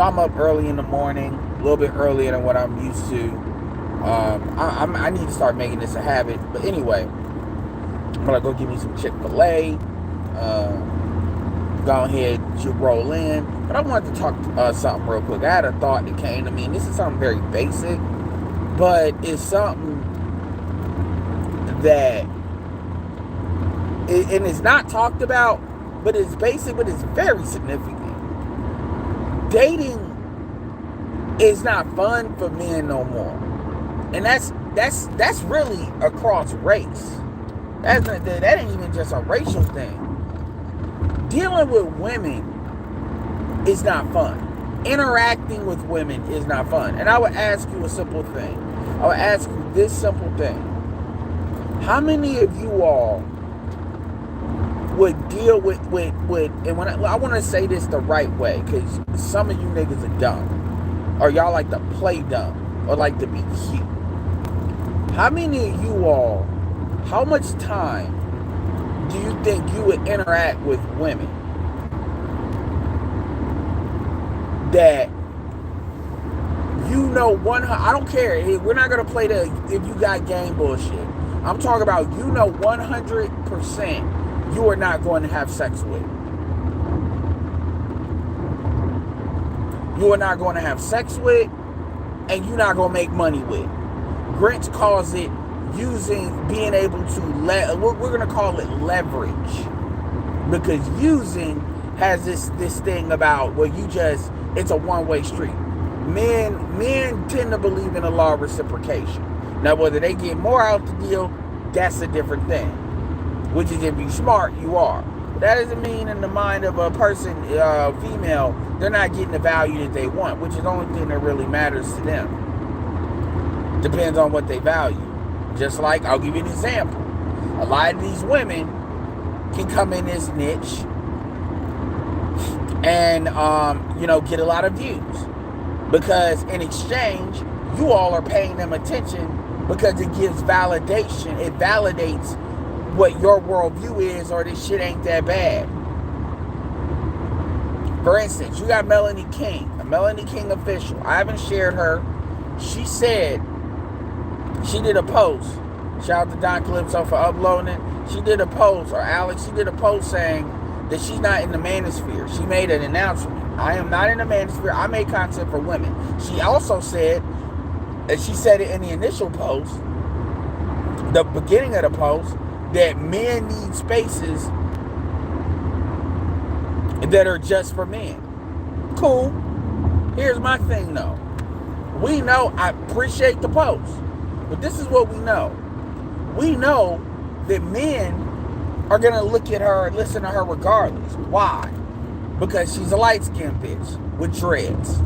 I'm up early in the morning, a little bit earlier than what I'm used to. I need to start making this a habit. But anyway, I'm gonna go get me some Chick-fil-A. Go ahead, you roll in. But I wanted to talk something real quick. I had a thought that came to me, and this is something very basic, but it's something that and it's not talked about, but it's basic, but it's very significant. Dating is not fun for men no more, and that's really across race. That ain't even just a racial thing. Dealing with women is not fun. Interacting with women is not fun. And I would ask you a simple thing. I would ask you this simple thing. How many of you all would deal with and when I want to say this the right way, because some of you niggas are dumb, or y'all like to play dumb, or like to be cute. How many of you all, how much time do you think you would interact with women that you know I don't care, we're not going to play the if you got game bullshit. I'm talking about 100% you are not going to have sex with. You are not going to have sex with, and you're not going to make money with. Grinch calls it being able to we're going to call it leverage, because using has this thing about it's a one-way street. Men tend to believe in the law of reciprocation. Now, whether they get more out the deal, that's a different thing. Which is, if you're smart, you are. But that doesn't mean in the mind of a person, female, they're not getting the value that they want, which is the only thing that really matters to them. Depends on what they value. Just like, I'll give you an example. A lot of these women can come in this niche and, get a lot of views. Because in exchange, you all are paying them attention because it gives validation. It validates what your worldview is, or this shit ain't that bad. For instance, you got Melanie King, a Melanie King official. I haven't shared her. She said, she did a post. Shout out to Don Calypso for uploading it. She did a post, or Alex, she did a post saying that she's not in the manosphere. She made an announcement. I am not in the manosphere. I make content for women. She also said, and she said it in the initial post, the beginning of the post, that men need spaces that are just for men. Cool. Here's my thing though. We know, I appreciate the post, but this is what we know. We know that men are going to look at her and listen to her regardless. Why? Because she's a light-skinned bitch with dreads.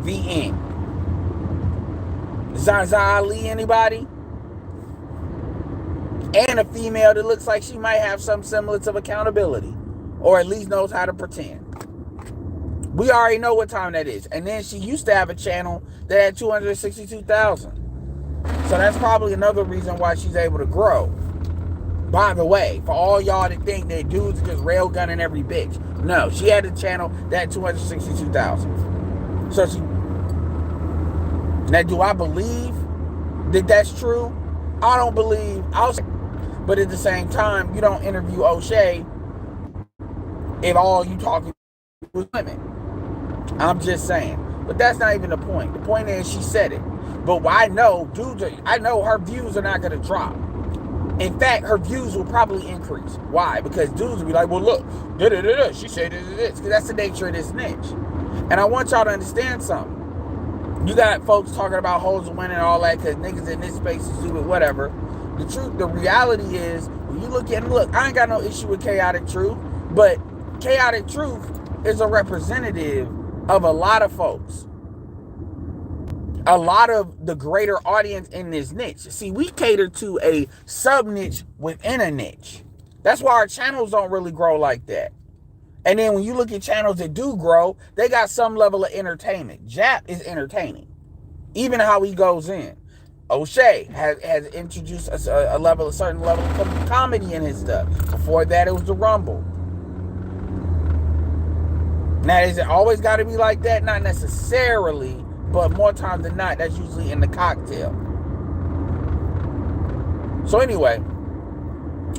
The end. Zaza Ali, anybody? And a female that looks like she might have some semblance of accountability, or at least knows how to pretend. We already know what time that is. And then she used to have a channel that had 262,000. So that's probably another reason why she's able to grow. By the way, for all y'all that think that dudes are just railgunning every bitch. No, she had a channel that had 262,000. So now, do I believe that that's true? I don't believe. But at the same time, you don't interview O'Shea if all you talking with women. I'm just saying. But that's not even the point. The point is she said it. But I know her views are not going to drop. In fact, her views will probably increase. Why? Because dudes will be like, well, look, she said this. Because that's the nature of this niche. And I want y'all to understand something. You got folks talking about hoes and women and all that because niggas in this space is stupid, whatever. The reality is, when you look, I ain't got no issue with Chaotic Truth, but Chaotic Truth is a representative of a lot of folks. A lot of the greater audience in this niche. See, we cater to a sub-niche within a niche. That's why our channels don't really grow like that. And then when you look at channels that do grow, they got some level of entertainment. Jap is entertaining. Even how he goes in. O'Shea has introduced a certain level of comedy in his stuff. Before that, it was the Rumble. Now, is it always got to be like that? Not necessarily, but more times than not, that's usually in the cocktail. So anyway,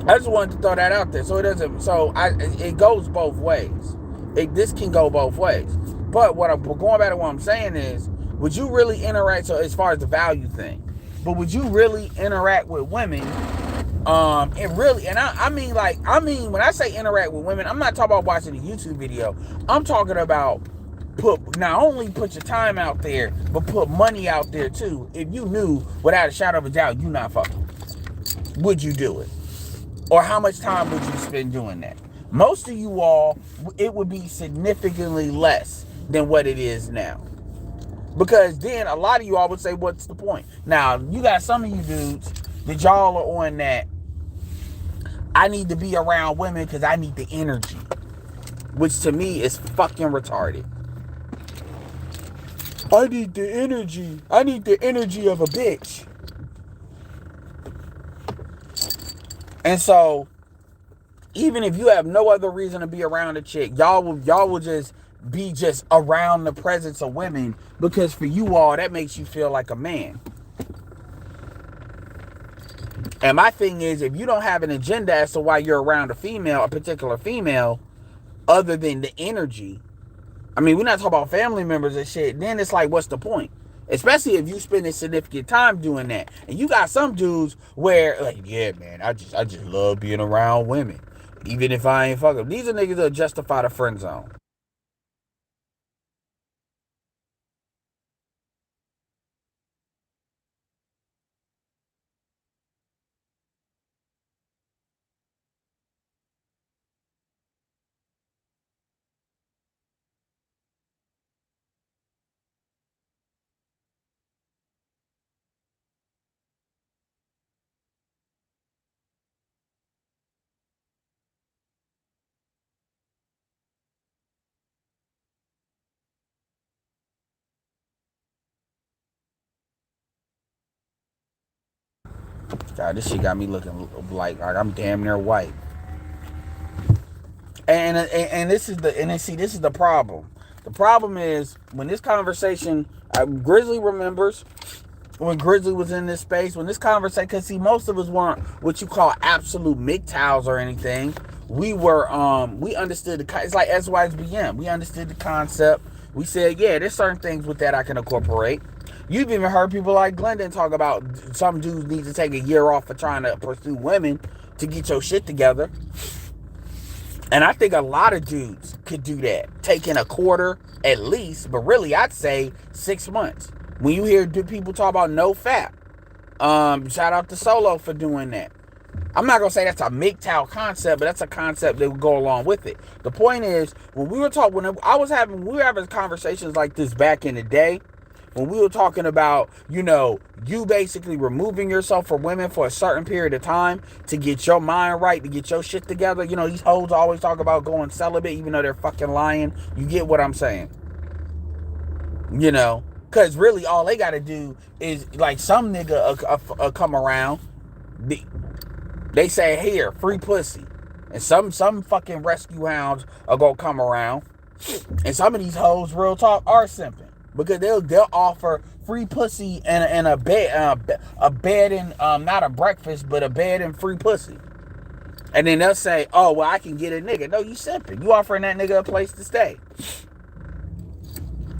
I just wanted to throw that out there. So it goes both ways. This can go both ways. But going back to what I'm saying is, would you really interact? So as far as the value thing, but would you really interact with women? I mean when I say interact with women, I'm not talking about watching a YouTube video. I'm talking about not only put your time out there, but put money out there too. If you knew without a shadow of a doubt you not fucking, would you do it? Or how much time would you spend doing that? Most of you all, it would be significantly less than what it is now. Because then a lot of you all would say, what's the point? Now, you got some of you dudes that y'all are on that, I need to be around women because I need the energy. Which to me is fucking retarded. I need the energy. I need the energy of a bitch. And so, even if you have no other reason to be around a chick, y'all will just be just around the presence of women because for you all, that makes you feel like a man. And my thing is, if you don't have an agenda as to why you're around a particular female, other than the energy, I mean, we're not talking about family members and shit, then it's like, what's the point? Especially if you spend a significant time doing that. And you got some dudes where, like, yeah, man, I just love being around women. Even if I ain't fucking. These are niggas that justify the friend zone. God, this shit got me looking like I'm damn near white. And this is this is the problem. The problem is when this conversation, Grizzly remembers when Grizzly was in this space, when this conversation, because see, most of us weren't what you call absolute MGTOWs or anything. We understood it's like SYSBM. We understood the concept. We said, yeah, there's certain things with that I can incorporate. You've even heard people like Glendon talk about some dudes need to take a year off for trying to pursue women to get your shit together. And I think a lot of dudes could do that, taking a quarter at least, but really I'd say 6 months. When you hear people talk about no fap, shout out to Solo for doing that. I'm not gonna say that's a MGTOW concept, but that's a concept that would go along with it. The point is, when we were having conversations like this back in the day, when we were talking about, you basically removing yourself from women for a certain period of time to get your mind right, to get your shit together. These hoes always talk about going celibate, even though they're fucking lying. You get what I'm saying? Because really all they got to do is, like, some nigga come around. They say, here, free pussy. And some fucking rescue hounds are going to come around. And some of these hoes, real talk, are simping. Because they'll offer free pussy and a bed and not a breakfast, but a bed and free pussy. And then they'll say, oh, well, I can get a nigga. No, you simping. You offering that nigga a place to stay.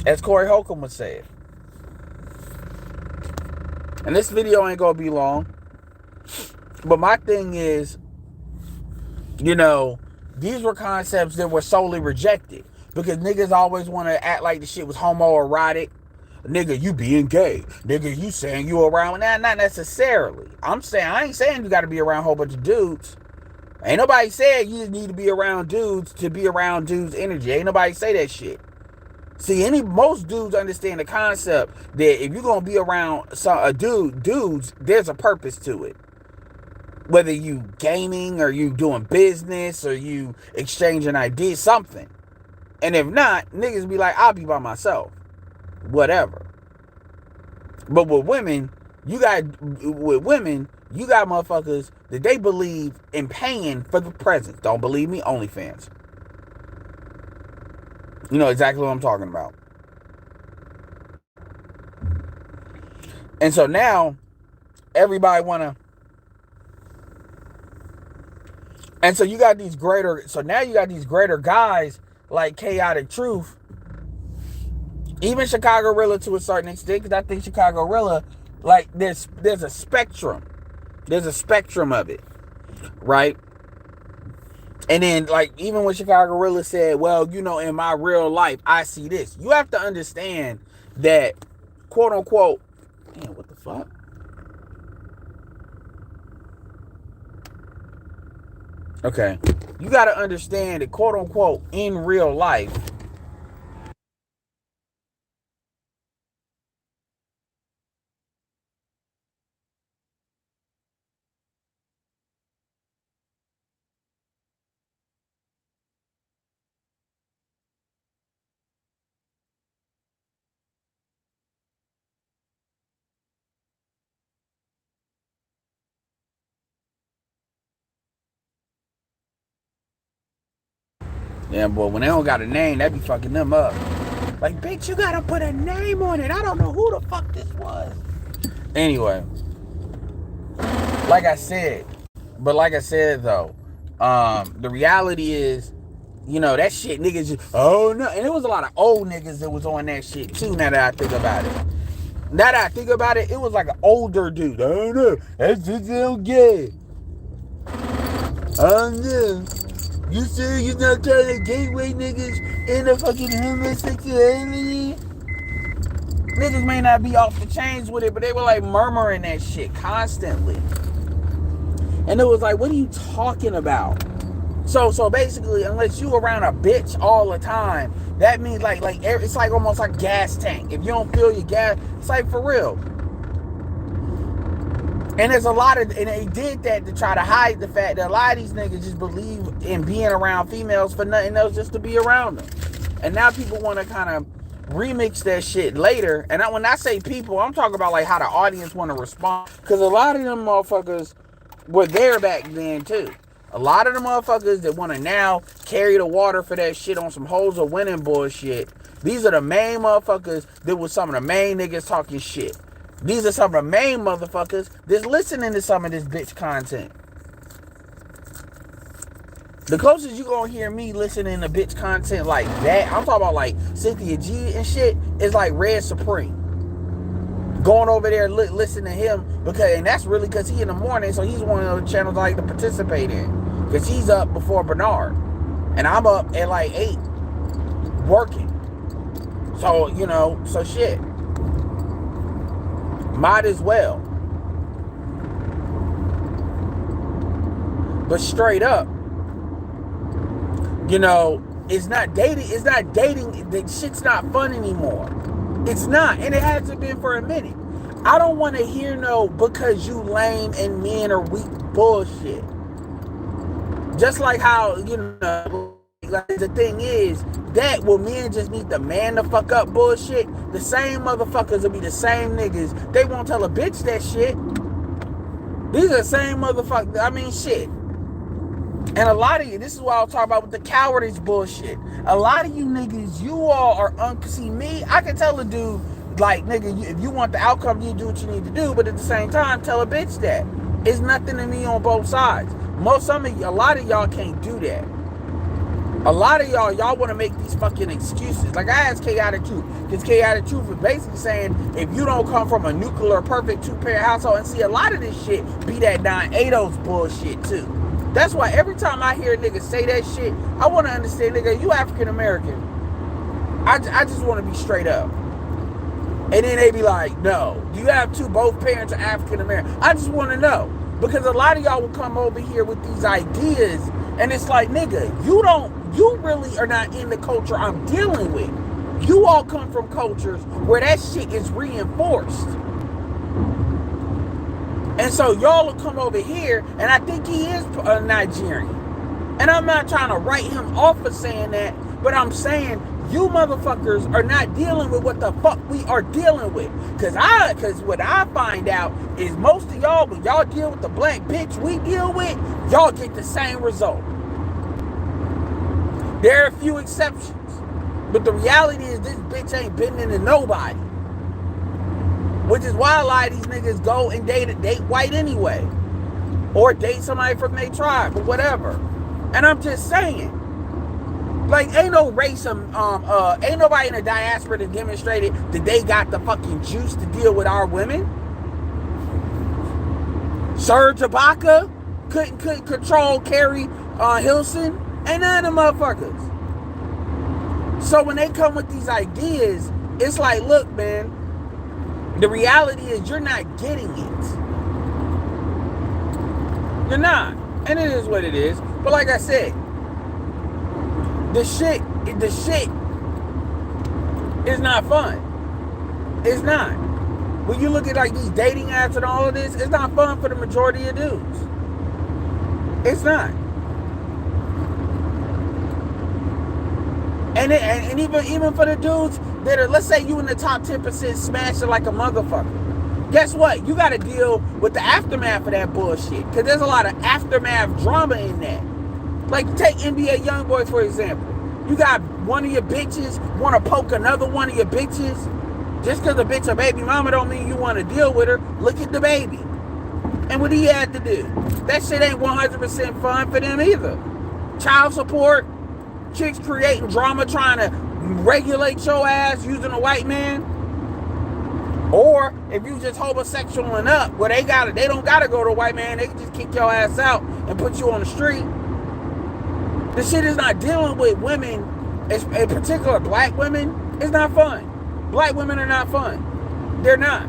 As Corey Holcomb would say it. And this video ain't gonna be long. But my thing is, these were concepts that were solely rejected. Because niggas always want to act like the shit was homoerotic. Nigga, you being gay. Nigga, you saying you around. Nah, not necessarily. I ain't saying you got to be around a whole bunch of dudes. Ain't nobody said you just need to be around dudes to be around dudes' energy. Ain't nobody say that shit. See, most dudes understand the concept that if you're going to be around dudes, there's a purpose to it. Whether you gaming or you doing business or you exchanging ideas, something. And if not, niggas be like, I'll be by myself. Whatever. But with women, you got motherfuckers that they believe in paying for the presence. Don't believe me? OnlyFans. You know exactly what I'm talking about. And so now everybody wanna, and so you got these greater, so now you got these greater guys like Chaotic Truth, even Chicago-Rilla to a certain extent, because I think Chicago-Rilla, like there's a spectrum. There's a spectrum of it, right? And then, like, even when Chicago-Rilla said, well, you know, in my real life, I see this. You have to understand that, quote unquote, damn, what the fuck? Okay. You got to understand that, quote unquote, in real life, yeah, boy, when they don't got a name, that be fucking them up. Like, bitch, you got to put a name on it. I don't know who the fuck this was. Anyway, like I said, though, the reality is, you know, that shit niggas just, oh no. And it was a lot of old niggas that was on that shit too, now that I think about it. Now that I think about it, it was like an older dude. Oh no, that's just gay. Oh no. You sure you're not trying to gateway niggas into fucking homosexuality? Niggas may not be off the chains with it, but they were like murmuring that shit constantly. And it was like, what are you talking about? So basically, unless you around a bitch all the time, that means like it's like almost like gas tank. If you don't fill your gas, it's like for real. And there's a lot of, and they did that to try to hide the fact that a lot of these niggas just believe in being around females for nothing else, just to be around them. And now people want to kind of remix that shit later. And when I say people, I'm talking about like how the audience want to respond, because a lot of them motherfuckers were there back then too. A lot of the motherfuckers that want to now carry the water for that shit on some hoes or winning bullshit, these are the main motherfuckers that was some of the main niggas talking shit. These are some of the main motherfuckers that's listening to some of this bitch content. The closest you gonna hear me listening to bitch content like that, I'm talking about like Cynthia G and shit, is like Red Supreme. Going over there listening to him, because, and that's really because he in the morning, so he's one of the channels I like to participate in. Because he's up before Bernard. And I'm up at like 8 working. So, you know, so shit. Might as well. But straight up, you know, it's not dating. The shit's not fun anymore. It's not. And it hasn't been for a minute. I don't want to hear no because you lame and men are weak bullshit. Just like how, you know, like the thing is that when men just need to man the fuck up bullshit, the same motherfuckers will be the same niggas. They won't tell a bitch that shit. These are the same motherfuckers. I mean, shit. And a lot of you, this is what I'll talk about with the cowardice bullshit. A lot of you niggas, you all are see me, I can tell a dude, like, nigga, if you want the outcome, you do what you need to do, but at the same time, tell a bitch that. It's nothing to me on both sides. A lot of y'all can't do that. A lot of y'all want to make these fucking excuses. Like I asked Chaotic Truth, because Chaotic Truth is basically saying, if you don't come from a nuclear perfect 2-parent household, and see a lot of this shit be that Don Ados bullshit too. That's why every time I hear niggas say that shit, I want to understand, nigga, you African American. I just want to be straight up. And then they be like, no, do you have both parents are African American? I just want to know. Because a lot of y'all will come over here with these ideas, and it's like, nigga, you really are not in the culture I'm dealing with. You all come from cultures where that shit is reinforced. And so y'all will come over here, and I think he is Nigerian. And I'm not trying to write him off for saying that, but I'm saying you motherfuckers are not dealing with what the fuck we are dealing with. Cause what I find out is most of y'all, when y'all deal with the black bitch we deal with, y'all get the same result. There are a few exceptions. But the reality is this bitch ain't been into nobody. Which is why a lot of these niggas go and date white anyway. Or date somebody from their tribe or whatever. And I'm just saying. Like, ain't no race, ain't nobody in the diaspora that demonstrated that they got the fucking juice to deal with our women. Serge Ibaka couldn't control Carrie Hilson. Ain't none of them motherfuckers. So when they come with these ideas, it's like, look, man, the reality is you're not getting it. You're not. And it is what it is. But like I said, the shit is not fun. It's not. When you look at like these dating apps and all of this, it's not fun for the majority of dudes. It's not. And even for the dudes that are, let's say you in the top 10% smashing like a motherfucker. Guess what? You got to deal with the aftermath of that bullshit. Because there's a lot of aftermath drama in that. Like, take NBA YoungBoy, for example. You got one of your bitches want to poke another one of your bitches. Just because a bitch a baby mama don't mean you want to deal with her. Look at the baby. And what he had to do. That shit ain't 100% fun for them either. Child support. Chicks creating drama trying to regulate your ass using a white man. Or if you just homosexual and up, where they don't gotta go to a white man, they can just kick your ass out and put you on the street. The shit is not dealing with women, in particular black women. It's not fun. Black women are not fun. They're not.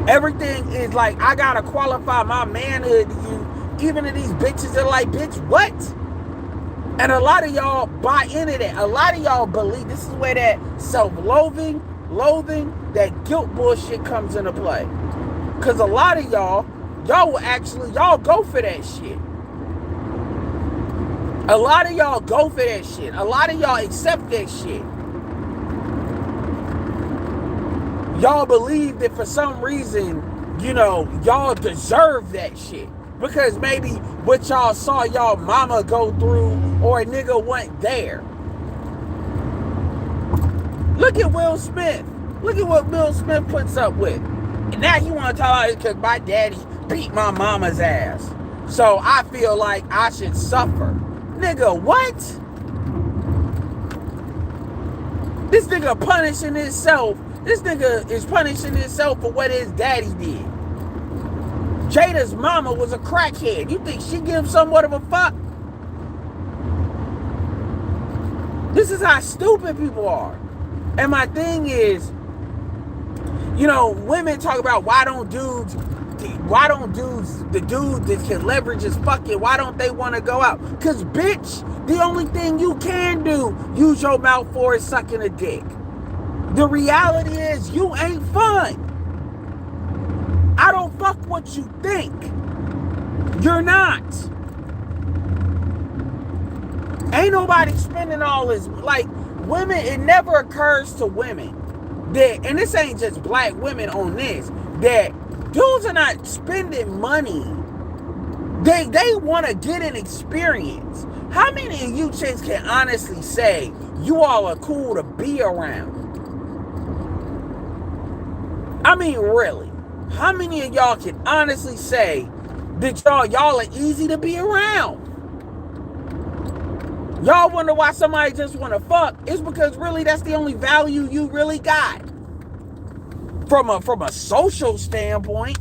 Everything is like, I gotta qualify my manhood to you. Even to these bitches are like, bitch, what? And a lot of y'all buy into that. A lot of y'all believe this is where that self-loathing, that guilt bullshit comes into play. Because a lot of y'all go for that shit. A lot of y'all go for that shit. A lot of y'all accept that shit. Y'all believe that for some reason, y'all deserve that shit. Because maybe what y'all saw y'all mama go through or a nigga went there. Look at Will Smith. Look at what Will Smith puts up with. And now you want to talk about it because my daddy beat my mama's ass. So I feel like I should suffer. Nigga, what? This nigga punishing himself. This nigga is punishing himself for what his daddy did. Jada's mama was a crackhead. You think she gives somewhat of a fuck? This is how stupid people are. And my thing is, women talk about the dudes that can leverage his fucking, why don't they want to go out? Because, bitch, the only thing you can do, use your mouth for, is sucking a dick. The reality is, you ain't fun. I don't fuck what you think. You're not. Ain't nobody spending all this. Like, women, it never occurs to women that, and this ain't just black women on this, that dudes are not spending money. They want to get an experience. How many of you chicks can honestly say you all are cool to be around? I mean, really. How many of y'all can honestly say that y'all are easy to be around? Y'all wonder why somebody just want to fuck. It's because really that's the only value you really got. From a social standpoint.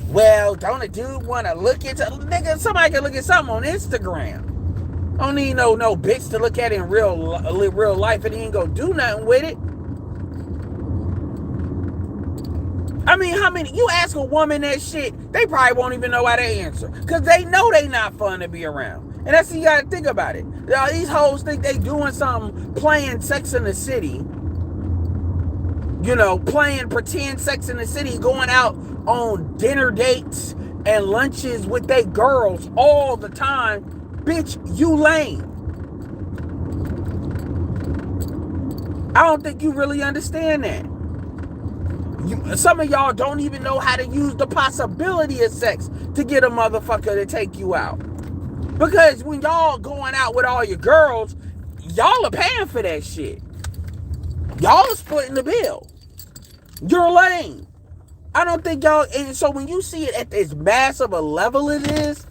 Well, don't a dude want to look into... Nigga, somebody can look at something on Instagram. Don't need no bitch to look at it in real life and he ain't gonna do nothing with it. I mean, how many... You ask a woman that shit, they probably won't even know how to answer. Because they know they not fun to be around. And that's what you gotta think about it. These hoes think they doing something, playing Sex in the City. Playing pretend Sex in the City, going out on dinner dates and lunches with they girls all the time. Bitch, you lame. I don't think you really understand that. Some of y'all don't even know how to use the possibility of sex to get a motherfucker to take you out. Because when y'all going out with all your girls, Y'all are paying for that shit. Y'all are splitting the bill. You're lame. I don't think y'all. And so when you see it at as massive a level it is,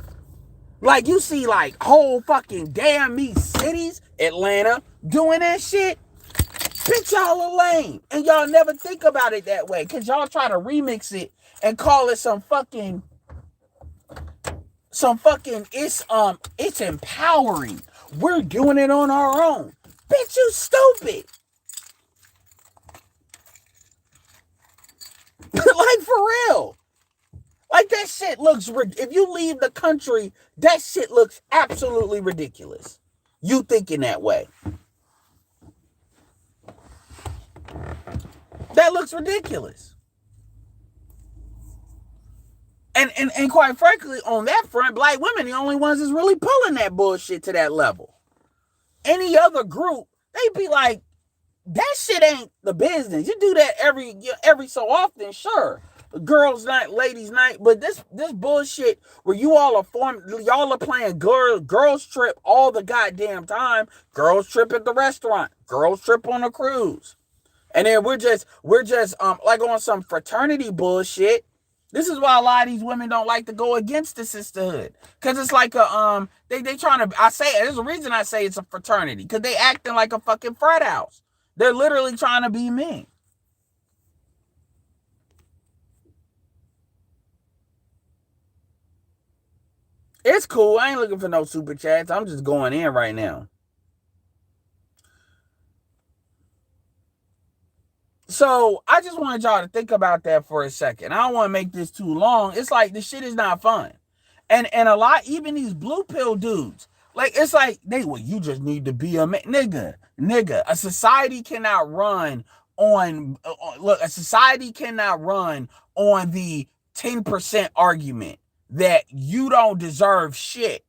like you see like whole fucking damn me cities, Atlanta, doing that shit, bitch, y'all are lame. And y'all never think about it that way. Cause y'all try to remix it and call it some fucking it's empowering. We're doing it on our own. Bitch, you stupid. Like for real. Like that shit looks, if you leave the country, that shit looks absolutely ridiculous. You thinking that way. That looks ridiculous. And quite frankly, on that front, black women the only ones that's really pulling that bullshit to that level. Any other group, they be like, that shit ain't the business. You do that every so often, sure. Girls' night, ladies' night, but this bullshit where y'all are playing girls trip all the goddamn time. Girls trip at the restaurant, girls trip on a cruise, and then we're just like on some fraternity bullshit. This is why a lot of these women don't like to go against the sisterhood, cause it's like a they trying to. There's a reason I say it's a fraternity, cause they acting like a fucking frat house. They're literally trying to be men. It's cool. I ain't looking for no super chats. I'm just going in right now. So I just wanted y'all to think about that for a second. I don't want to make this too long. It's like this shit is not fun. And a lot, even these blue pill dudes, like it's like you just need to be a man. Nigga. A society cannot run a society cannot run on the 10% argument that you don't deserve shit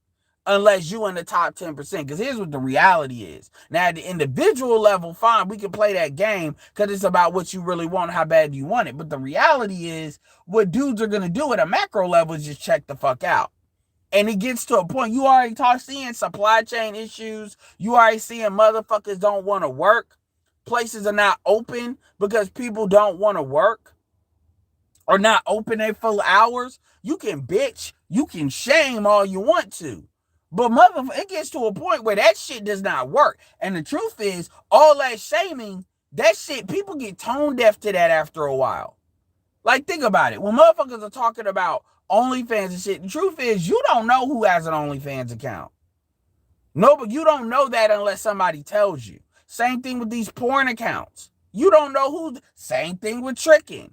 unless you in the top 10%. Because here's what the reality is. Now, at the individual level, fine, we can play that game because it's about what you really want, how bad you want it. But the reality is, what dudes are going to do at a macro level is just check the fuck out. And it gets to a point, you already seeing supply chain issues. You already seeing motherfuckers don't want to work. Places are not open because people don't want to work or not open their full hours. You can bitch, you can shame all you want to. But it gets to a point where that shit does not work. And the truth is, all that shaming, that shit, people get tone deaf to that after a while. Like, think about it. When motherfuckers are talking about OnlyFans and shit, the truth is, you don't know who has an OnlyFans account. No, but you don't know that unless somebody tells you. Same thing with these porn accounts. You don't know who. Same thing with tricking.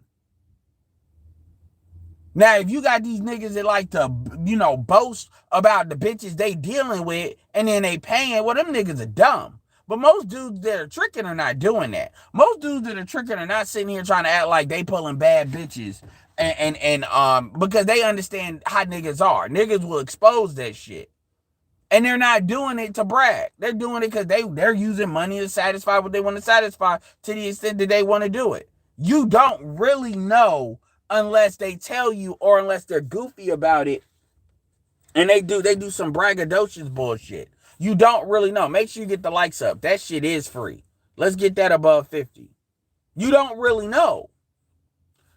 Now, if you got these niggas that like to, boast about the bitches they dealing with and then they paying, well, them niggas are dumb. But most dudes that are tricking are not doing that. Most dudes that are tricking are not sitting here trying to act like they pulling bad bitches and because they understand how niggas are. Niggas will expose that shit. And they're not doing it to brag. They're doing it because they're using money to satisfy what they want to satisfy to the extent that they want to do it. You don't really know unless they tell you or unless they're goofy about it and they do some braggadocious bullshit. You don't really know. Make sure you get the likes up. That shit is free. Let's get that above 50. You don't really know.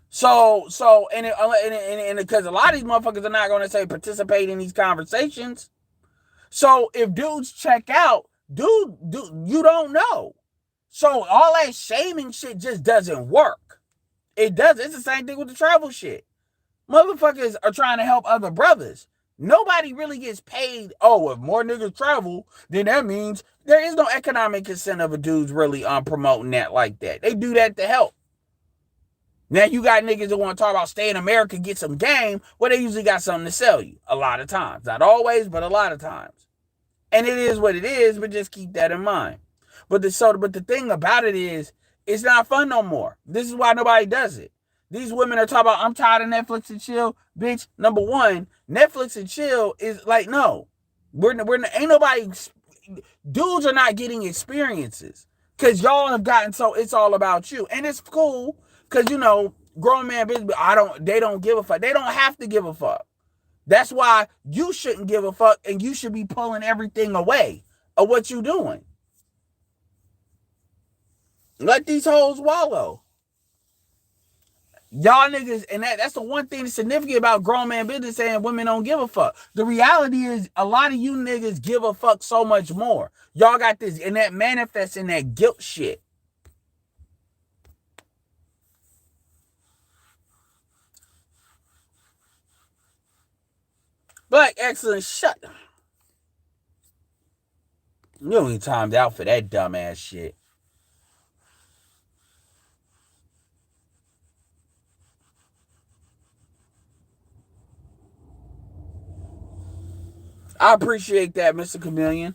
So and because a lot of these motherfuckers are not going to say participate in these conversations. So if dudes check out, dude, you don't know. So all that shaming shit just doesn't work. It does. It's the same thing with the travel shit. Motherfuckers are trying to help other brothers. Nobody really gets paid. Oh, if more niggas travel, then that means there is no economic incentive of dudes really promoting that like that. They do that to help. Now you got niggas that want to talk about stay in America, get some game. Well, they usually got something to sell you. A lot of times. Not always, but a lot of times. And it is what it is, but just keep that in mind. But the thing about it is, it's not fun no more. This is why nobody does it. These women are talking about, I'm tired of Netflix and chill. Bitch, number one, Netflix and chill is like, no. Ain't nobody, dudes are not getting experiences. Because y'all have gotten so it's all about you. And it's cool, because, grown man business, they don't give a fuck. They don't have to give a fuck. That's why you shouldn't give a fuck and you should be pulling everything away of what you're doing. Let these hoes wallow. Y'all niggas, and that's the one thing that's significant about grown man business saying women don't give a fuck. The reality is a lot of you niggas give a fuck so much more. Y'all got this, and that manifests in that guilt shit. Black excellence, shut up. You ain't timed out for that dumbass shit. I appreciate that, Mr. Chameleon.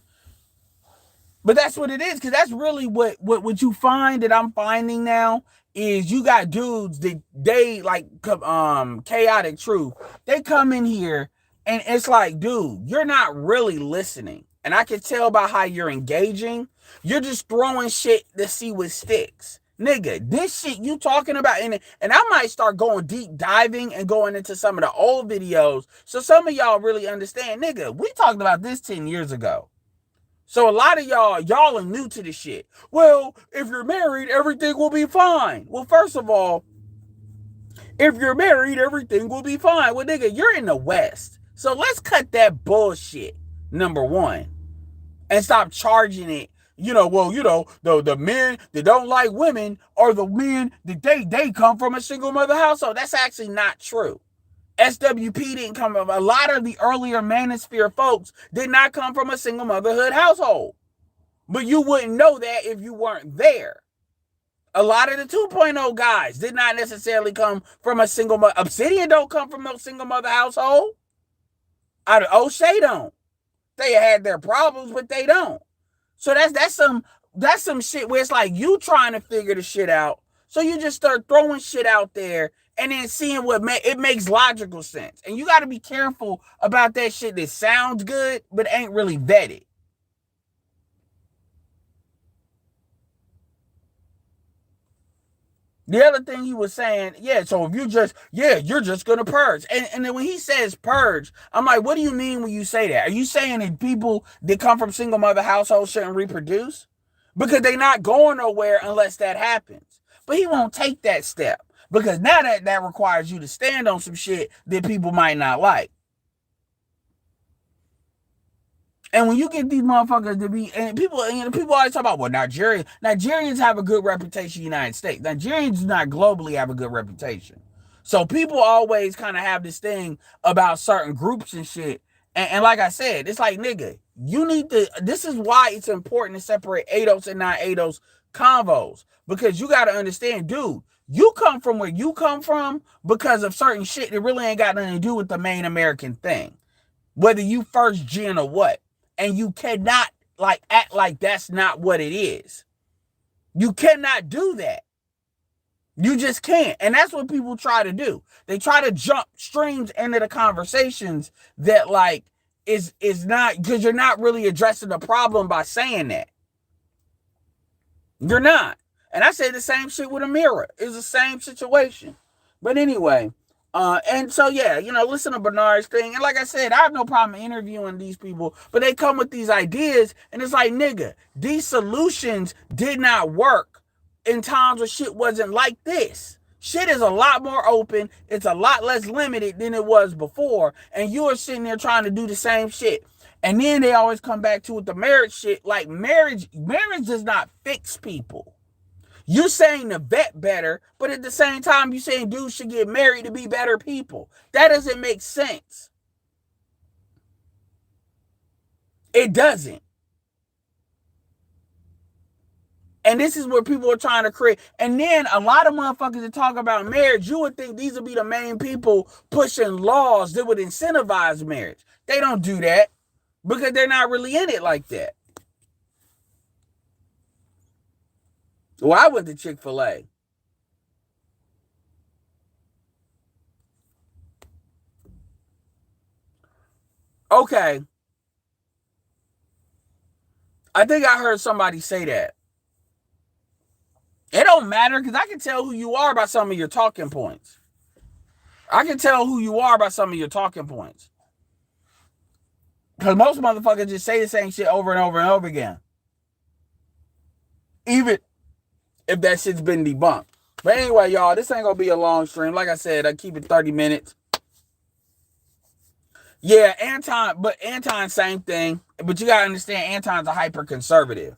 But that's what it is, because that's really what you find that I'm finding now is you got dudes that they like chaotic truth. They come in here and it's like, dude, you're not really listening. And I can tell by how you're engaging. You're just throwing shit to see what sticks. Nigga, this shit you talking about, and I might start going deep diving and going into some of the old videos so some of y'all really understand, nigga, we talked about this 10 years ago. So a lot of y'all are new to this shit. Well, if you're married, everything will be fine. Well, first of all, if you're married, everything will be fine. Well, nigga, you're in the West. So let's cut that bullshit, number one, and stop charging it. The men that don't like women are the men that they come from a single mother household. That's actually not true. SWP didn't come from, a lot of the earlier manosphere folks did not come from a single motherhood household. But you wouldn't know that if you weren't there. A lot of the 2.0 guys did not necessarily come from a single mother. Obsidian don't come from a single mother household. Out of O'Shea don't. They had their problems, but they don't. So that's some shit where it's like you trying to figure the shit out. So you just start throwing shit out there and then seeing what it makes logical sense. And you got to be careful about that shit that sounds good but ain't really vetted. The other thing he was saying, so if you're just going to purge. And then when he says purge, I'm like, what do you mean when you say that? Are you saying that people that come from single mother households shouldn't reproduce? Because they're not going nowhere unless that happens. But he won't take that step. Because now that requires you to stand on some shit that people might not like. And when you get these motherfuckers to be, and people always talk about, well, Nigerians have a good reputation in the United States. Nigerians do not globally have a good reputation. So people always kind of have this thing about certain groups and shit. And like I said, it's like, nigga, this is why it's important to separate ADOS and non-ADOS convos. Because you got to understand, dude, you come from where you come from because of certain shit that really ain't got nothing to do with the main American thing. Whether you first gen or what. And you cannot act like that's not what it is. You cannot do that. You just can't. And that's what people try to do. They try to jump streams into the conversations that is not, because you're not really addressing the problem by saying that. You're not. And I say the same shit with Amira. It's the same situation. But anyway, and so, listen to Bernard's thing. And like I said, I have no problem interviewing these people, but they come with these ideas, and it's like, nigga, these solutions did not work in times where shit wasn't like this. Shit is a lot more open. It's a lot less limited than it was before. And you are sitting there trying to do the same shit. And then they always come back to with the marriage shit. Like, marriage does not fix people. You're saying to vet better, but at the same time, you're saying dudes should get married to be better people. That doesn't make sense. It doesn't. And this is what people are trying to create. And then a lot of motherfuckers that talk about marriage, you would think these would be the main people pushing laws that would incentivize marriage. They don't do that because they're not really in it like that. Well, I went to Chick-fil-A. Okay. I think I heard somebody say that. It don't matter because I can tell who you are by some of your talking points. I can tell who you are by some of your talking points. Because most motherfuckers just say the same shit over and over and over again. Even if that shit's been debunked. But anyway, y'all, this ain't gonna be a long stream. Like I said, I keep it 30 minutes. Yeah, Anton, same thing. But you gotta understand, Anton's a hyper conservative.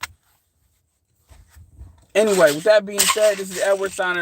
Anyway, with that being said, this is Edward signing